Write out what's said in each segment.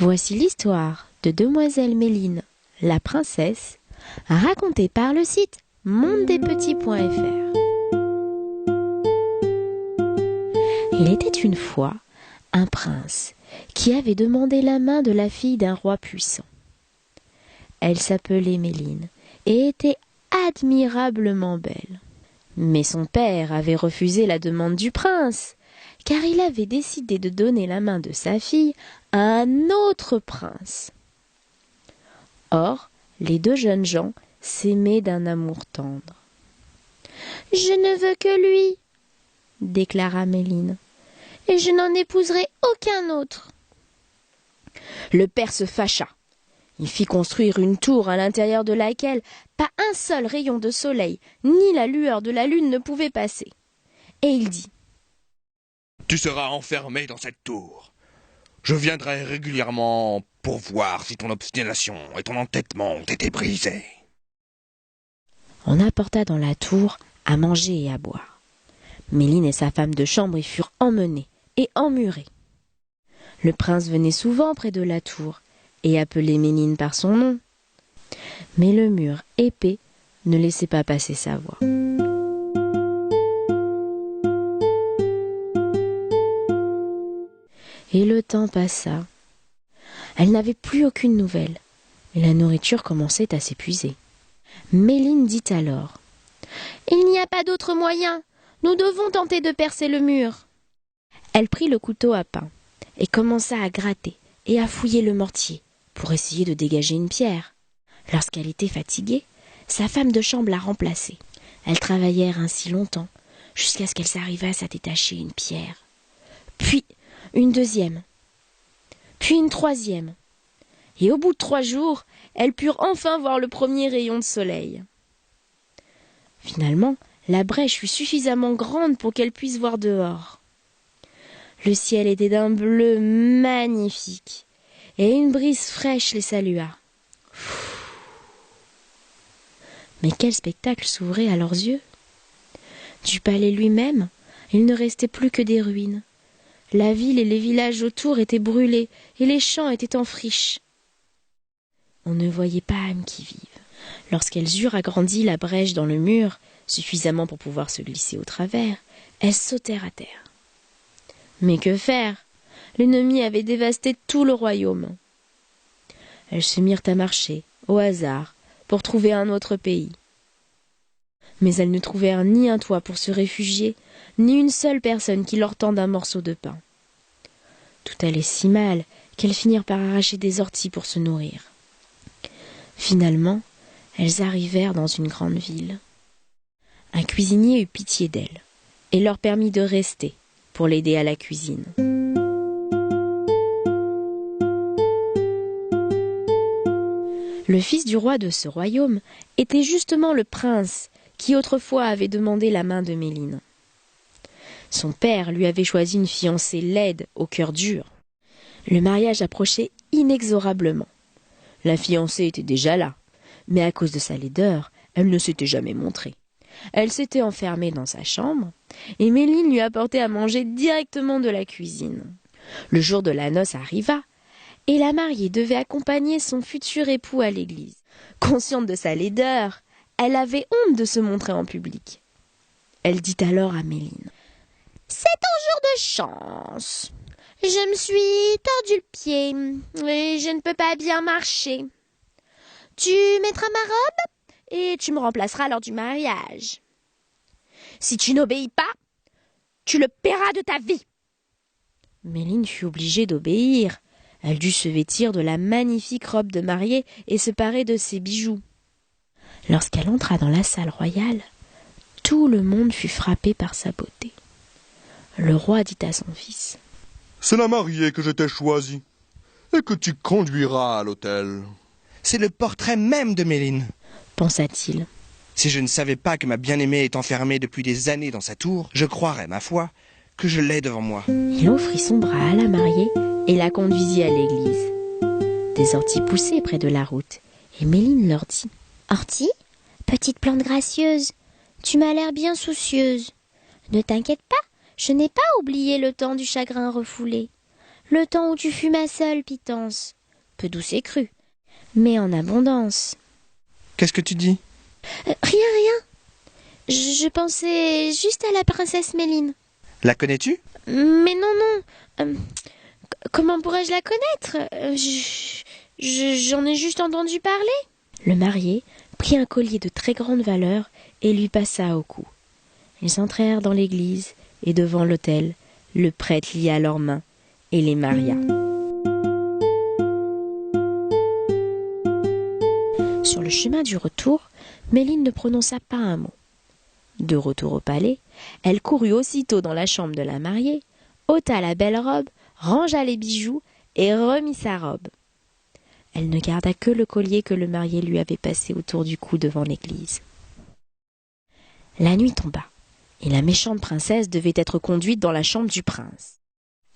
Voici l'histoire de Demoiselle Méline, la princesse, racontée par le site mondedespetits.fr. Il était une fois un prince qui avait demandé la main de la fille d'un roi puissant. Elle s'appelait Méline et était admirablement belle. Mais son père avait refusé la demande du prince, car il avait décidé de donner la main de sa fille à un autre prince. Or, les deux jeunes gens s'aimaient d'un amour tendre. « Je ne veux que lui, » déclara Méline, « et je n'en épouserai aucun autre. » Le père se fâcha. Il fit construire une tour à l'intérieur de laquelle pas un seul rayon de soleil ni la lueur de la lune ne pouvait passer. Et il dit: « Tu seras enfermé dans cette tour. Je viendrai régulièrement pour voir si ton obstination et ton entêtement ont été brisés. » On apporta dans la tour à manger et à boire. Méline et sa femme de chambre y furent emmenées et emmurées. Le prince venait souvent près de la tour et appelait Méline par son nom. Mais le mur épais ne laissait pas passer sa voix. Et le temps passa. Elle n'avait plus aucune nouvelle, et la nourriture commençait à s'épuiser. Méline dit alors: « Il n'y a pas d'autre moyen, nous devons tenter de percer le mur. » Elle prit le couteau à pain et commença à gratter et à fouiller le mortier pour essayer de dégager une pierre. Lorsqu'elle était fatiguée, sa femme de chambre la remplaçait. Elles travaillèrent ainsi longtemps, jusqu'à ce qu'elles arrivassent à détacher une pierre. Puis une deuxième, puis une troisième. Et au bout de 3 jours, elles purent enfin voir le premier rayon de soleil. Finalement, la brèche fut suffisamment grande pour qu'elles puissent voir dehors. Le ciel était d'un bleu magnifique, et une brise fraîche les salua. Mais quel spectacle s'ouvrait à leurs yeux! Du palais lui-même, il ne restait plus que des ruines. La ville et les villages autour étaient brûlés, et les champs étaient en friche. On ne voyait pas âme qui vive. Lorsqu'elles eurent agrandi la brèche dans le mur, suffisamment pour pouvoir se glisser au travers, elles sautèrent à terre. Mais que faire? L'ennemi avait dévasté tout le royaume. Elles se mirent à marcher, au hasard, pour trouver un autre pays. Mais elles ne trouvèrent ni un toit pour se réfugier, ni une seule personne qui leur tende un morceau de pain. Tout allait si mal qu'elles finirent par arracher des orties pour se nourrir. Finalement, elles arrivèrent dans une grande ville. Un cuisinier eut pitié d'elles et leur permit de rester pour l'aider à la cuisine. Le fils du roi de ce royaume était justement le prince qui autrefois avait demandé la main de Méline. Son père lui avait choisi une fiancée laide, au cœur dur. Le mariage approchait inexorablement. La fiancée était déjà là, mais à cause de sa laideur, elle ne s'était jamais montrée. Elle s'était enfermée dans sa chambre, et Méline lui apportait à manger directement de la cuisine. Le jour de la noce arriva, et la mariée devait accompagner son futur époux à l'église. Consciente de sa laideur, elle avait honte de se montrer en public. Elle dit alors à Méline: « C'est ton jour de chance. Je me suis tordu le pied et je ne peux pas bien marcher. Tu mettras ma robe et tu me remplaceras lors du mariage. Si tu n'obéis pas, tu le paieras de ta vie. » Méline fut obligée d'obéir. Elle dut se vêtir de la magnifique robe de mariée et se parer de ses bijoux. Lorsqu'elle entra dans la salle royale, tout le monde fut frappé par sa beauté. Le roi dit à son fils: « C'est la mariée que je t'ai choisie et que tu conduiras à l'autel. » C'est le portrait même de Méline, pensa-t-il. Si je ne savais pas que ma bien-aimée est enfermée depuis des années dans sa tour, je croirais, ma foi, que je l'ai devant moi. Il offrit son bras à la mariée et la conduisit à l'église. Des orties poussaient près de la route, et Méline leur dit: « Ortie, petite plante gracieuse, tu m'as l'air bien soucieuse. Ne t'inquiète pas, je n'ai pas oublié le temps du chagrin refoulé. le temps où tu fus ma seule, Pitance. Peu douce et crue, mais en abondance. Qu'est-ce que tu dis? Rien. Je pensais juste à la princesse Méline. La connais-tu? Mais non. Comment pourrais-je la connaître? J'en ai juste entendu parler. Le marié prit un collier de très grande valeur et lui passa au cou. Ils entrèrent dans l'église et devant l'autel, le prêtre lia leurs mains et les maria. Sur le chemin du retour, Méline ne prononça pas un mot. De retour au palais, elle courut aussitôt dans la chambre de la mariée, ôta la belle robe, rangea les bijoux et remit sa robe. Elle ne garda que le collier que le marié lui avait passé autour du cou devant l'église. La nuit tomba, et la méchante princesse devait être conduite dans la chambre du prince.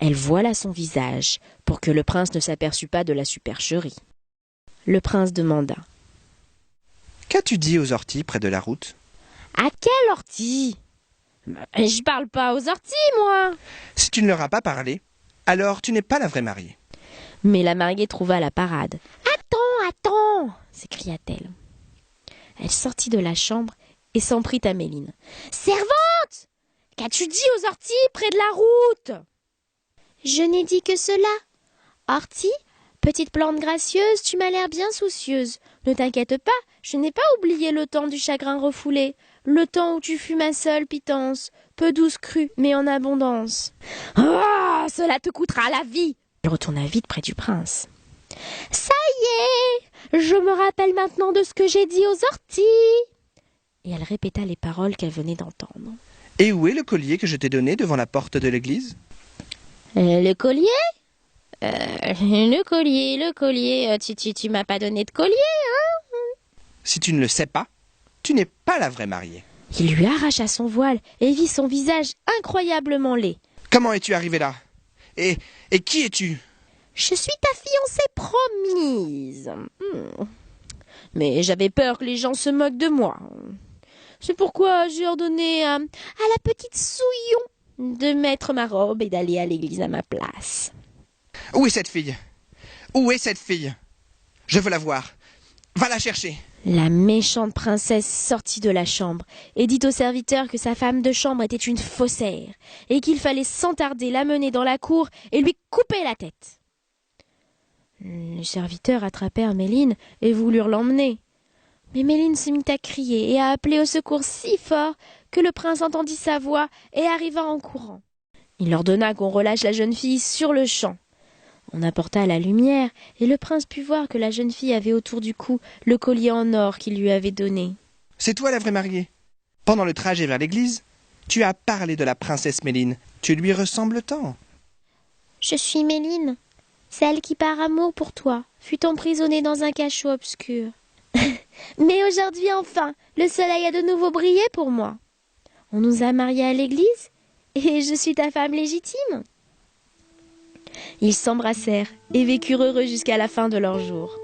Elle voila son visage, pour que le prince ne s'aperçût pas de la supercherie. Le prince demanda. « Qu'as-tu dit aux orties près de la route ?»« À quelle ortie? Je parle pas aux orties, moi !» Si tu ne leur as pas parlé, alors tu n'es pas la vraie mariée. Mais la mariée trouva la parade. « Attends !» s'écria-t-elle. Elle sortit de la chambre et s'en prit à Méline. « Servante! Qu'as-tu dit aux orties près de la route ?»« Je n'ai dit que cela. Ortie, petite plante gracieuse, tu m'as l'air bien soucieuse. Ne t'inquiète pas, je n'ai pas oublié le temps du chagrin refoulé, le temps où tu fus ma seule, Pitance, peu douce crue, mais en abondance. Ah, cela te coûtera la vie !» Elle retourna vite près du prince. « Ça y est, je me rappelle maintenant de ce que j'ai dit aux orties. » Et elle répéta les paroles qu'elle venait d'entendre. « Et où est le collier que je t'ai donné devant la porte de l'église ?»« Le collier ? Le collier, tu m'as pas donné de collier, hein ?» Si tu ne le sais pas, tu n'es pas la vraie mariée. Il lui arracha son voile et vit son visage incroyablement laid. « Comment es-tu arrivé là ? Et qui es-tu ?»« Je suis ta fiancée promise. Mais j'avais peur que les gens se moquent de moi. C'est pourquoi j'ai ordonné à la petite Souillon de mettre ma robe et d'aller à l'église à ma place. » « Où est cette fille ? Où est cette fille ? Je veux la voir. Va la chercher. » La méchante princesse sortit de la chambre et dit au serviteur que sa femme de chambre était une faussaire et qu'il fallait sans tarder l'amener dans la cour et lui couper la tête. Les serviteurs attrapèrent Méline et voulurent l'emmener. Mais Méline se mit à crier et à appeler au secours si fort que le prince entendit sa voix et arriva en courant. Il ordonna qu'on relâche la jeune fille sur le champ. On apporta la lumière, et le prince put voir que la jeune fille avait autour du cou le collier en or qu'il lui avait donné. « C'est toi la vraie mariée. Pendant le trajet vers l'église, tu as parlé de la princesse Méline. Tu lui ressembles tant. »« Je suis Méline, celle qui par amour pour toi fut emprisonnée dans un cachot obscur. Mais aujourd'hui enfin, le soleil a de nouveau brillé pour moi. On nous a mariés à l'église, et je suis ta femme légitime. » Ils s'embrassèrent et vécurent heureux jusqu'à la fin de leur jour.